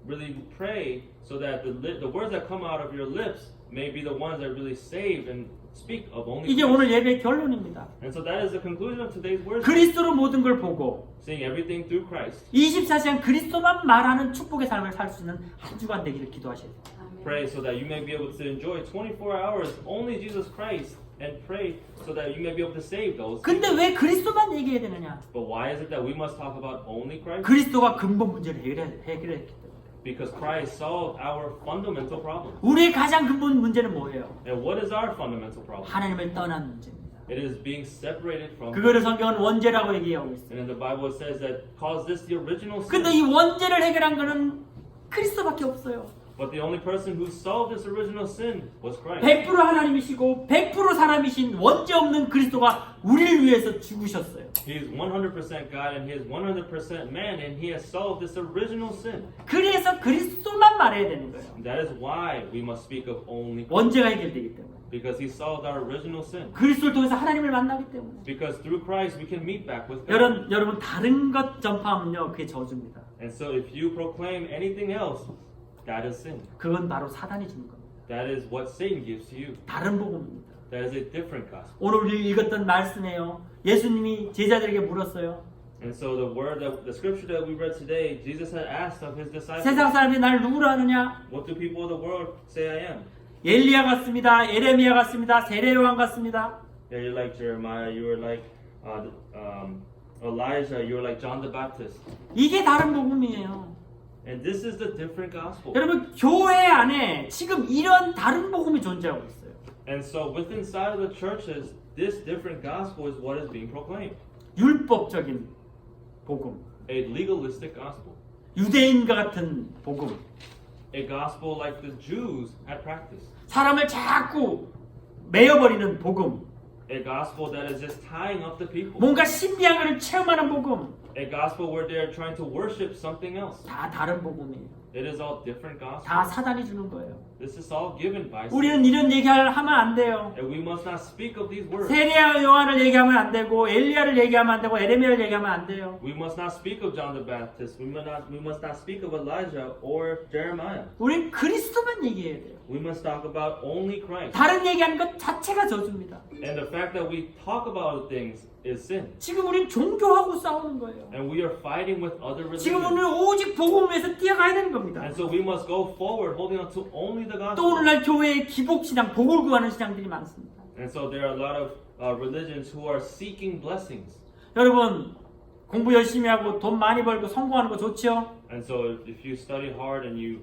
really pray so that the words that come out of your lips may be the ones that really save and speak of only 이게 Christ. 오늘 예배의 결론입니다. And so that is the conclusion of today's words. 그리스도로 모든 걸 보고 Seeing everything through Christ. 24시간 그리스도만 말하는 축복의 삶을 살 수 있는 한 주간 되기를 기도하셔야 돼요. Pray so that you may be able to enjoy 24 hours only Jesus Christ and pray so that you may be able to save those. 근데 왜 그리스도만 얘기해야 되느냐? But why is it that we must talk about only Christ? 그리스도가 근본 문제를 해결했기 때문에. Because Christ solved our fundamental problem. 우리의 가장 근본 문제는 뭐예요? And what is our fundamental problem? 하나님을 떠난 문제입니다. It is being separated from 그거를 God. 성경은 원죄라고 얘기하고 있어요. And in the Bible it says that calls this the original sin. 근데 이 원죄를 해결한 거는 그리스도밖에 없어요. But the only person who solved this original sin was Christ. 100% 하나님이시고 100% 사람이신 원죄 없는 그리스도가 우리를 위해서 죽으셨어요. He is 100% God and He is 100% man, and He has solved this original sin. 그래서 그리스도만 말해야 되는 거예요. That is why we must speak of only Christ, 원죄가 해결되기 때문에. because He solved our original sin. 그리스도를 통해서 하나님을 만나기 때문에. Because through Christ we can meet back with God. 여러분 다른 것 전파하면요 그게 저주입니다. And so if you proclaim anything else, that is sin. 그건 바로 사단이 주는 겁니다. That is what Satan gives to you. 다른 복음입니다. That is a different gospel. 오늘 우리 읽었던 말씀이에요. 예수님이 제자들에게 물었어요. And so the scripture that we read today, Jesus had asked of His disciples, 세상 사람들이 나를 누구로 하느냐? what do people of the world say I am? 엘리야 같습니다. 에레미야 같습니다. 세례 요한 같습니다. Yeah, you're like Jeremiah, you were like Elijah, you were like John the Baptist. 이게 다른 복음이에요. And this is the different gospel. 여러분 교회 안에 지금 이런 다른 복음이 존재하고 있어요. And so within inside of the churches, this different gospel is what is being proclaimed. 율법적인 복음, A legalistic gospel. 유대인과 같은 복음, A gospel like the Jews had practiced. 사람을 자꾸 매여버리는 복음, A gospel that is just tying up the people. 뭔가 신비한 것을 체험하는 복음, A gospel where they're trying to worship something else. 다 다른 복음이에요. It is all different 다 gospels. 사단이 주는 거예요. This is all given by 우리는 Satan. 이런 얘기를 하면 안 돼요. And we must not speak of these words. 세례 요한을 얘기하면 안 되고 엘리야를 얘기하면 안 되고 에레미야를 얘기하면 안 돼요. We must not speak of John the Baptist. We must not speak of Elijah or Jeremiah. 우리는 그리스도만 얘기해야 돼요. We must talk about only Christ. 다른 얘기하는 것 자체가 저주입니다. And the fact that we talk about things is sin. 지금 우리는 종교하고 싸우는 거예요. And we are fighting with other 지금 religions. 오늘 오직 복음을 위해서 뛰어가야 되는 겁니다. And so we must go forward holding on to only the 또 gospel. 오늘날 교회에 기복신앙, 복을 구하는 신앙들이 많습니다. And so there are a lot of religions who are seeking blessings. 여러분 공부 열심히 하고 돈 많이 벌고 성공하는 거 좋지요? And so if you study hard and you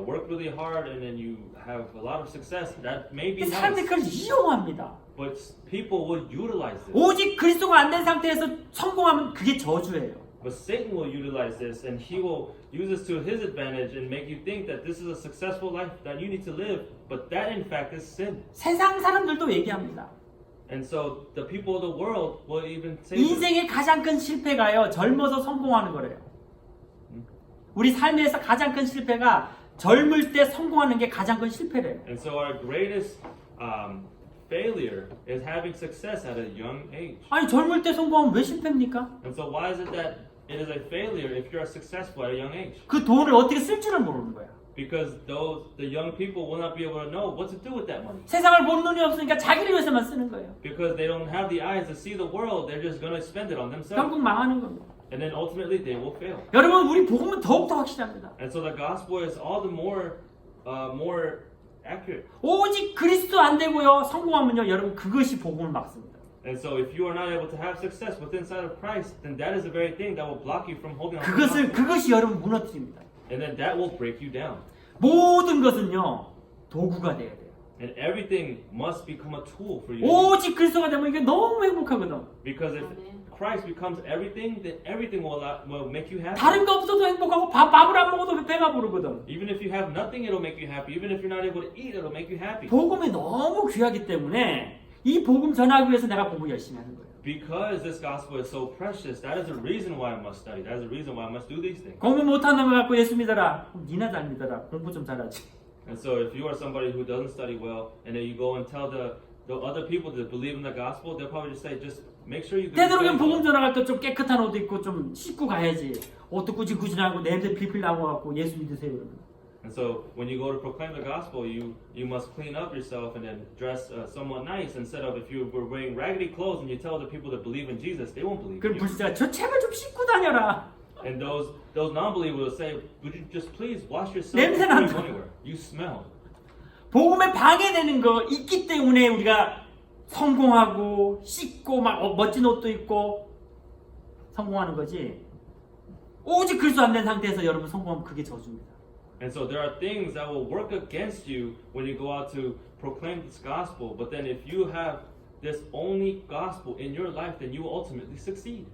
work really hard and then you have a lot of success, that may be 사람들이 nice. 그걸 이용합니다. But people will utilize this. 오직 그리스도가 안 된 상태에서 성공하면 그게 저주예요. But Satan will utilize this and he will use this to his advantage and make you think that this is a successful life that you need to live. But that in fact is sin. 세상 사람들도 얘기합니다. And so the people of the world will even say this. 인생의 가장 큰 실패가요 젊어서 성공하는 거래요. 우리 삶에서 가장 큰 실패가 젊을 때 성공하는 게 가장 큰 실패래요. And so our greatest failure is having success at a young age. 아니 젊을 때 성공하면 왜 실패입니까? And so why is it that it is a failure if you are successful at a young age? 그 돈을 어떻게 쓸 줄을 모르는 거야. Because the young people will not be able to know what to do with that money. 세상을 보는 눈이 없으니까 자기를 위해서만 쓰는 거예요. Because they don't have the eyes to see the world, they're just going to spend it on themselves. 결국 망하는 겁니다. And then ultimately they will fail. 여러분 우리 복음은 더욱더 확실합니다. And so the gospel is all the more accurate. 오직 그리스도 안 되고요 성공하면요 여러분 그것이 복음을 막습니다. And so if you are not able to have success within inside of Christ, then that is the very thing that will block you from holding on to the gospel. 그것이 여러분 무너뜨립니다. And then that will break you down. 모든 것은요 도구가 돼야 돼요. And everything must become a tool for you. 오직 그리스도가 되면 이게 너무 행복하거든. Because if Christ becomes everything, then everything will make you happy. 다른 거 없어도 행복하고 밥을 안 먹어도 배가 부르거든. Even if you have nothing, it'll make you happy. Even if you're not able to eat, it'll make you happy. 복음이 너무 귀하기 때문에 이 복음 전하기 위해서 내가 공부 열심히 하는 거예요. Because this gospel is so precious, that is the reason why I must study. That is the reason why I must do these things. 공부 못하는 놈을 갖고 예수 믿어라. 그럼 니나 잘 믿어라. 공부 좀 잘하지. And so if you are somebody who doesn't study well, and then you go and tell the other people to believe in the gospel, they'll probably just say, just make sure you do 되도록이면 복음 it. 전하갈 때 좀 깨끗한 옷 입고 좀 씻고 가야지. 옷도 꾸질꾸질하고 냄새 필필 나고 갖고 예수 믿으세요. 그러면. And so when you go to proclaim the gospel, you must clean up yourself and then dress somewhat nice. Instead of if you were wearing raggedy clothes and you tell the people to believe in Jesus, they won't believe 그럼 in you. 불신자가 저 제발 좀 씻고 다녀라. And those non-believers will say, would you just please wash yourself 냄새 before you 난다. go anywhere? You smell. 복음에 방해되는 거 있기 때문에 우리가 성공하고 씻고 막 멋진 옷도 입고 성공하는 거지. 오직 그리스도 안 된 상태에서 여러분 성공하면 그게 저주입니다. And so there are things that will work against you when you go out to proclaim this gospel. But then if you have this only gospel in your life, then you will ultimately succeed.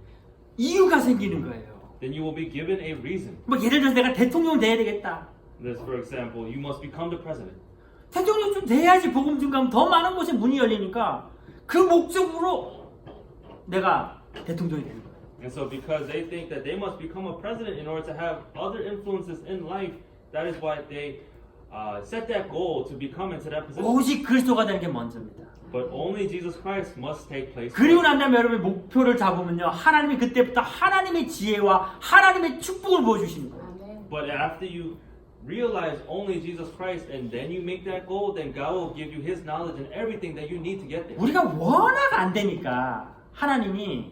이유가 생기는 거예요. Then you will be given a reason. 뭐 예를 들어서 내가 대통령 돼야 되겠다. This, for example, you must become the president. 대통령 좀 돼야지 복음 증가하면 더 많은 곳에 문이 열리니까 그 목적으로 내가 대통령이 되는 거예요. And so because they think that they must become a president in order to have other influences in life, that is why they set that goal to become into that position. 오직 그리스도가 되는 게 먼저입니다. But only Jesus Christ must take place. 그리고 난 다음에 여러분의 목표를 잡으면요, 하나님이 그때부터 하나님의 지혜와 하나님의 축복을 보여주시는 거예요. But after you realize only Jesus Christ and then you make that goal, then God will give you His knowledge and everything that you need to get there. 우리가 워낙 안 되니까 하나님이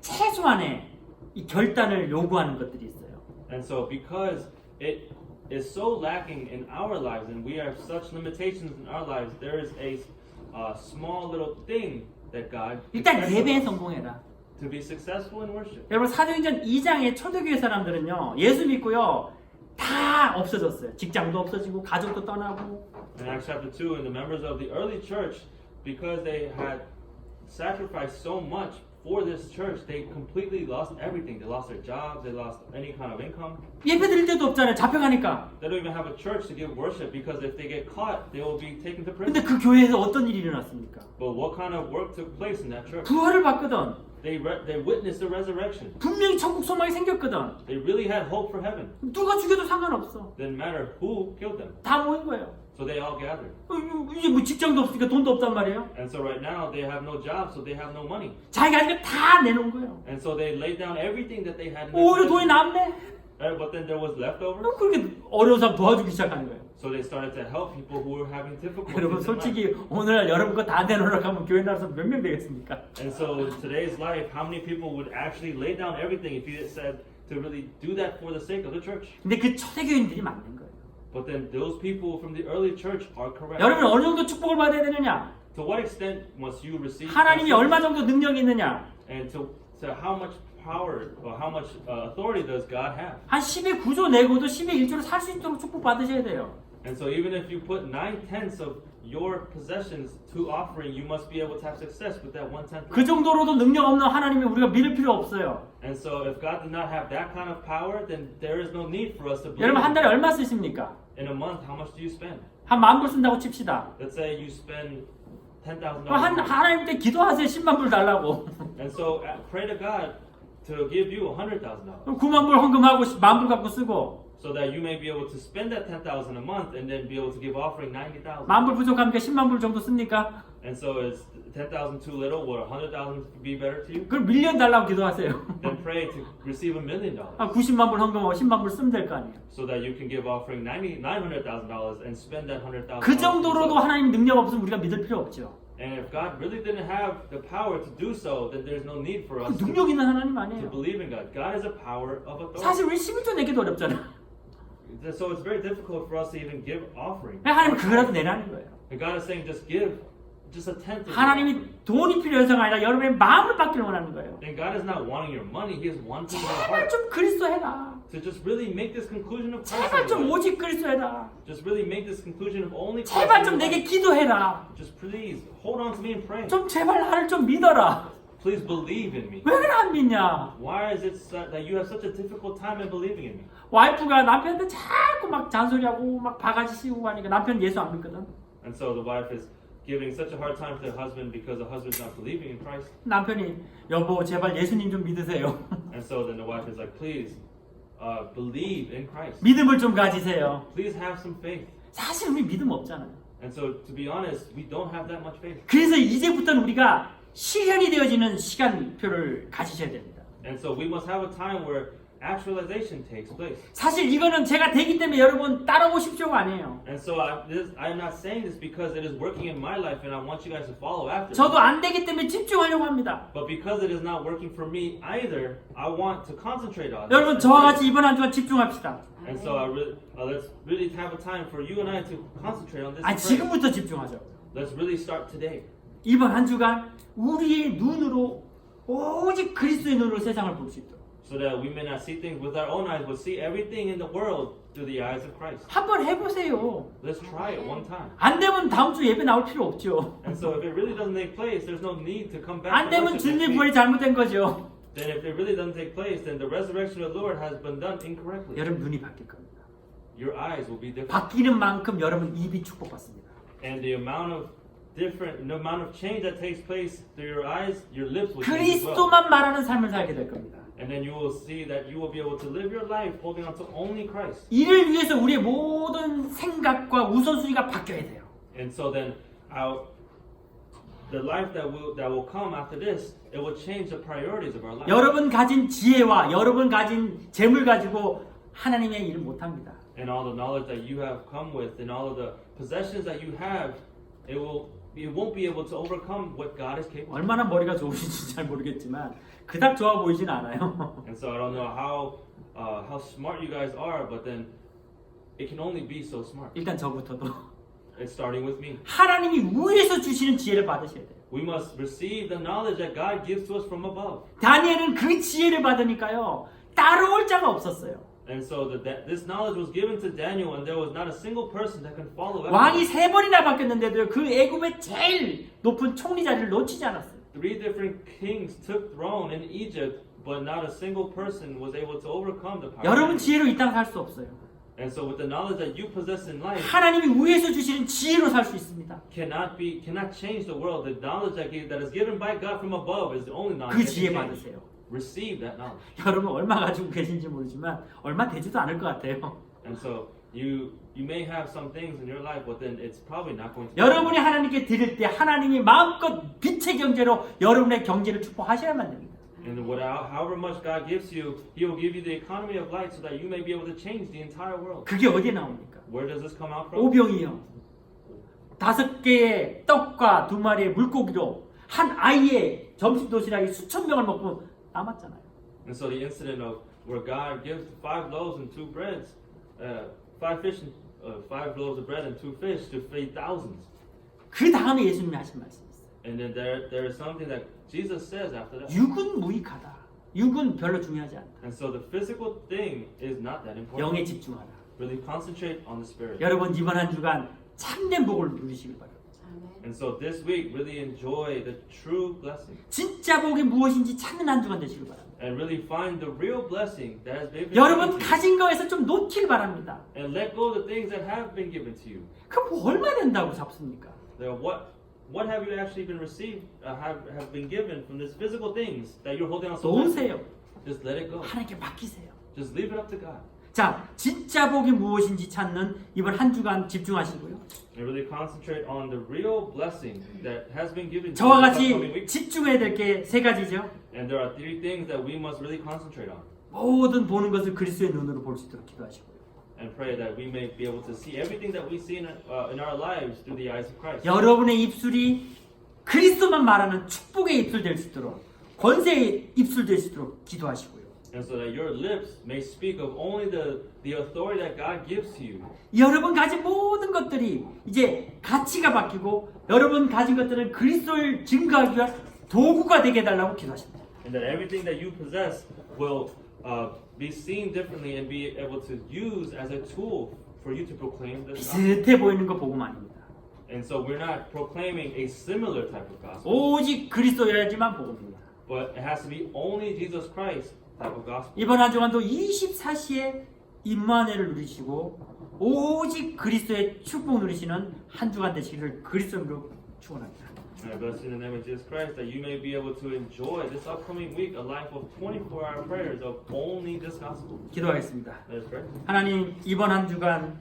최소한의 이 결단을 요구하는 것들이 있어요. And so because it is so lacking in our lives and we have such limitations in our lives, there is a small little thing that God 일단 expects 예배에 of us 성공해라. to be successful in worship. 여러분 사도행전 2장의 초대교회 사람들은요, 예수 믿고요 다 없어졌어요. 직장도 없어지고 가족도 떠나고. In Acts chapter 2, and the members of the early church, because they had sacrificed so much for this church, they completely lost everything. They lost their jobs, they lost any kind of income. 예배 드릴 때도 없잖아요. 잡혀가니까. They don't even have a church to give worship because if they get caught, they will be taken to 근데 prison. 그 교회에서 어떤 일이 일어났습니까? But what kind of work took place in that church? 부활을 받거든. They witnessed the resurrection. 분명히 천국 소망이 생겼거든. They really had hope for heaven. 누가 죽여도 상관없어. Didn't matter who killed them. 다 모인 거예요. So they all gathered. 이제 뭐 직장도 없으니까 돈도 없단 말이에요. And so right now they have no job, so they have no money. 자기가 하니까 다 내놓은 거예요. And so they laid down everything that they had in their 오히려 돈이 possession. 남네. But then there was leftover. 그렇게 어려운 사람 도와주기 시작하는 거예요. So they started to help people who were having difficulties 여러분 in life. 솔직히 오늘날 여러분 거 다 내놓으라고 하면 교회 나와서 몇 명 되겠습니까? And so in today's life, how many people would actually lay down everything if you said to really do that for the sake of the church? 근데 그 초대교인들이 맞는 거예요. But then those people from the early church are correct. 여러분 어느 정도 축복을 받아야 되느냐? To what extent must you receive 하나님이 blessings? 얼마 정도 능력이 있느냐? And to how much power or how much authority does God have? 한 10의 9조 내고도 10의 1조로 살 수 있도록 축복 받으셔야 돼요. And so even if you put 9/10 of your possessions to offering, you must be able to have success with that 1/10. 그 정도로도 능력 없는 하나님이 우리가 믿을 필요 없어요. And so if God did not have that kind of power, then there is no need for us to believe. 여러분 한 달에 얼마 쓰십니까? In a month, how much do you spend? 한 10,000불 쓴다고 칩시다. Let's say you spend $10,000. 그럼 하나님 때 기도하세요. 10만 불 달라고. And so pray to God to give you $100,000 그럼 9만 불 헌금하고 10,000불 갖고 쓰고 so that you may be able to spend that $10,000 a month and then be able to give offering $90,000. 10,000불 부족하니까 10만 불 정도 씁니까? And so is $10,000 too little? Would $100,000 be better to you? 그럼 밀리언 달라고 기도하세요. Then pray to receive $1 million 90만 불 헌금하고 10만 불 쓰면 될 거 아니에요. so that you can give offering $900,000 and spend that $100,000. 그 정도로도 하나님 능력 없으면 우리가 믿을 필요 없죠. And if God really didn't have the power to do so, then there's no need for 그 us 능력 있는 하나님 to 아니에요. believe in God. God is a power of authority. 사실 우리 11조 내기도 어렵잖아요. So it's very difficult for us to even give offering. 하나님은 그거라도 내라는 거예요. And God is saying, just give, just a tenth of your offering. 하나님이 돈이 필요해서가 아니라 여러분의 마음을 받기를 원하는 거예요. And God is not wanting your money; He is wanting your 제발 heart 좀 그리스도 해라. to just really make this conclusion of Christ. 제발 in 좀 your life. 오직 그리스도 해라. Just really make this conclusion of only Christ. 제발 in 좀 your 내게 life. 기도해라. Just please hold on to me and pray. 좀 제발 나를 좀 믿어라. Please believe in me. 왜 그래 안 믿냐? Why is it that you have such a difficult time in believing in me? 와이프가 남편한테 자꾸 막 잔소리하고 막 바가지 씌우고 하니까 남편 예수 안 믿거든. And so the wife is giving such a hard time to the husband because the husband's not believing in Christ. 남편이 여보 제발 예수님 좀 믿으세요. And so then the wife is like, please believe in Christ. 믿음을 좀 가지세요. Please have some faith. 사실 우리 믿음 없잖아요. And so to be honest, we don't have that much faith. 그래서 이제부터는 우리가 실현이 되어지는 시간표를 가지셔야 됩니다. And so we must have a time where actualization takes place. 사실 이거는 제가 되기 때문에 여러분 따라오십시오가 아니에요. And so I'm not saying this because it is working in my life and I want you guys to follow after. 저도 안 되기 때문에 집중하려고 합니다. But because it is not working for me either, I want to concentrate on it. 여러분 저와 같이 이번 한 주간 집중합시다. And so let's really have a time for you and I to concentrate on this. 아 and pray. 지금부터 집중하죠. Let's really start today. 이번 한 주간 우리의 눈으로 오직 그리스도의 눈으로 세상을 볼 수 있도록 So that we may not see things with our own eyes, but see everything in the world through the eyes of Christ. 한번 해보세요. Let's try it one time. 안 되면 다음 주 예배 나올 필요 없죠. And so if it really doesn't take place, there's no need to come back. 안 to 되면 worship next 주님의 week. 부활이 잘못된 거죠. Then if it really doesn't take place, then the resurrection of the Lord has been done incorrectly. 여러분 눈이 바뀔 겁니다. your eyes will be different. 바뀌는 만큼 여러분 입이 축복받습니다. And the amount of change that takes place through your eyes, your lips will change as well. 그리스도만 말하는 삶을 살게 될 겁니다. And then you will see that you will be able to live your life holding on to only Christ. 이를 위해서 우리의 모든 생각과 우선순위가 바뀌어야 돼요. And so then the life that will come after this, it will change the priorities of our life. 여러분 가진 지혜와 여러분 가진 재물 가지고 하나님의 일을 못 합니다. And all the knowledge that you have come with and all of the possessions that you have, it won't be able to overcome what God is capable of. 얼마나 머리가 좋으신지 잘 모르겠지만 그닥 좋아 보이진 않아요. And so I don't know how smart you guys are, but then it can only be so smart. 일단 저부터도 It's starting with me. 하나님이 위에서 주시는 지혜를 받으셔야 돼요. We must receive the knowledge that God gives to us from above. 다니엘은 그 지혜를 받으니까요 따라올 자가 없었어요. And so this knowledge was given to Daniel, and there was not a single person that can follow after 왕이 him. 3번이나 바뀌었는데도 그 애굽의 제일 높은 총리 자리를 놓치지 않았어요. 3 different kings took throne in Egypt, but not a single person was able to overcome the power. 여러분 지혜로 이 땅 살 수 없어요. And so with the knowledge that you possess in life, 하나님이 위에서 주시는 지혜로 살 수 있습니다. cannot change the world. The knowledge that is given by God from above is the only knowledge 그 that 지혜 can change. 받으세요. Receive that knowledge. 여러분 얼마 가지고 계신지 모르지만 얼마 되지도 않을 것 같아요. And so you may have some things in your life, but then it's probably not going to. 여러분이 하나님께 드릴 때 하나님이 마음껏 빛의 경제로 여러분의 경제를 축복하셔야만 됩니다. And however much God gives you, He will give you the economy of light so that you may be able to change the entire world. 그게 어디에 나옵니까? Where does this come out from? 오병이요. 5개의 떡과 2마리의 물고기로 한 아이의 점심 도시락이 수천 명을 먹고 남았잖아요. And so the incident of where God gives 5 loaves and 2 breads, 5 fish and 5 loaves of bread and 2 fish to feed thousands. 그 다음에 예수님이 하신 말씀이 있어요. And then there is something that Jesus says after that. 육은 무익하다. 육은 별로 중요하지 않다. And so the physical thing is not that important. 영에 집중하라. Really concentrate on the spirit. 여러분 이번 한 주간 참된 복을 누리시길 바랍니다. And so this week, really enjoy the true blessing. 진짜 복이 무엇인지 찾는 한 주간 되시길 바랍니다. And really find the real blessing that has been given 여러분 to you. 가진 거에서 좀 놓길 바랍니다. And let go of the things that have been given to you. 그럼 뭐 얼마 된다고 잡습니까? Now, what have you actually been received, have been given from these physical things that you're holding on so tightly? 놓으세요. Just let it go. 하나님께 맡기세요. Just leave it up to God. 자, 진짜 복이 무엇인지 찾는 이번 한 주간 집중하시고요. And really concentrate on the real blessing that has been given to 저와 you this upcoming 같이 week. 집중해야 될 게 3가지죠. And there are 3 things that we must really concentrate on. 모든 보는 것을 그리스도의 눈으로 볼 수 있도록 기도하시고요. And pray that we may be able to see everything that we see in our lives through the eyes of Christ. 여러분의 입술이 그리스도만 말하는 축복의 입술 될 수 있도록 권세의 입술 될 수 있도록 기도하시고요. And so that your lips may speak of only the authority that God gives to you. 여러분 가진 모든 것들이 이제 가치가 바뀌고 여러분 가진 것들은 그리스도를 증거하기 위한 도구가 되게 해달라고 기도하십니다. And that everything that you possess will be seen differently and be able to use as a tool for you to proclaim this gospel. 비슷해 보이는 거 복음 아닙니다. And so we're not proclaiming a similar type of gospel, 오직 그리스도여야지만 복음입니다. but it has to be only Jesus Christ type of gospel. 이번 한 주간도 24시에 임마누엘을 누리시고 오직 그리스도의 축복 누리시는 한 주간 되시기를 그리스도로 축원합니다. And I bless you in the name of Jesus Christ that you may be able to enjoy this upcoming week a life of 24-hour prayers of only this gospel. 기도하겠습니다. Let us pray. 하나님 이번 한 주간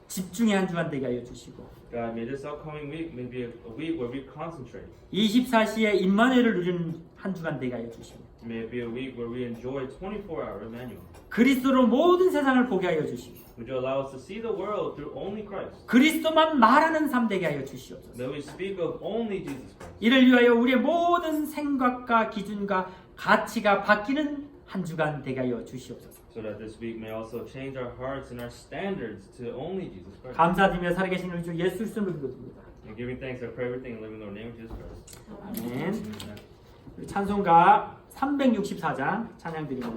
집중의 한 주간 되게 하여 주시고 God, may this upcoming week may be a week where we concentrate. 24시에 임마누엘을 누리는 한 주간 되게 하여 주시고 May it be a week where we enjoy 24-hour Emmanuel. 그리스도로 모든 세상을 보게 하여 주시고 Would you allow us to see the world through only Christ? 그리스도만 말하는 삶 되게 하여 주시옵소서. That we speak of only Jesus Christ. 이를 위하여 우리의 모든 생각과 기준과 가치가 바뀌는 한 주간 되게 하여 주시옵소서. So that this week may also change our hearts and our standards to only Jesus Christ. 감사드리며 살아계신 우리 주 예수 그리스도를 기도드립니다. And giving thanks, I pray everything in the living Lord name of Jesus Christ. 아멘. 찬송가 364장 찬양 드립니다.